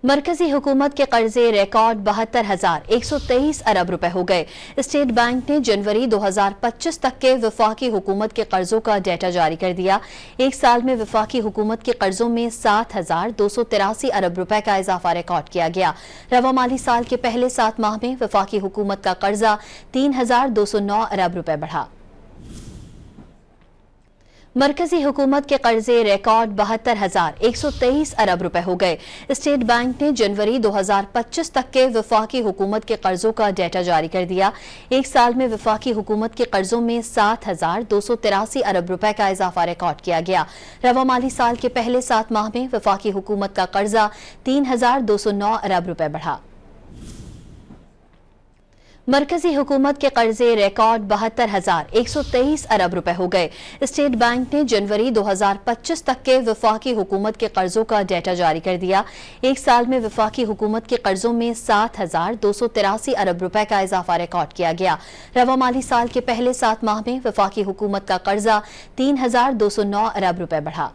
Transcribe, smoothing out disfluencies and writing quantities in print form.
मरकजी हुकूमत के कर्जे रिकॉर्ड 72,123 अरब रुपए हो गए। स्टेट बैंक ने जनवरी 2025 तक के वफाकी हुकूमत के कर्जों का डेटा जारी कर दिया। एक साल में वफाकी हुकूमत के कर्जों में 7,283 अरब रुपए का इजाफा रिकॉर्ड किया गया। रवा माली साल के पहले 7 माह में वफाकी हुकूमत का कर्जा 3,209 अरब रुपए बढ़ा। मरकजी हुकूमत के कर्जे रिकॉर्ड 72,123 अरब रुपए हो गए। स्टेट बैंक ने जनवरी 2025 तक के वफाकी हुकूमत के कर्जों का डेटा जारी कर दिया। एक साल में वफाकी हुकूमत के कर्जों में 7,283 अरब रुपए का इजाफा रिकॉर्ड किया गया। रवा माली साल के पहले 7 माह में वफाकी हुकूमत का कर्जा 3,209 अरब रुपए बढ़ा। मरकजी हुकूमत के कर्जे रिकॉर्ड 72,123 अरब रुपए हो गए। स्टेट बैंक ने जनवरी 2025 तक के वफाकी हुकूमत के कर्जों का डेटा जारी कर दिया। एक साल में वफाकी हुकूमत के कर्जों में 7,283 अरब रुपए का इजाफा रिकॉर्ड किया गया। रवा माली साल के पहले 7 माह में वफाकी हुकूमत का कर्जा 3,209 अरब रुपए बढ़ा।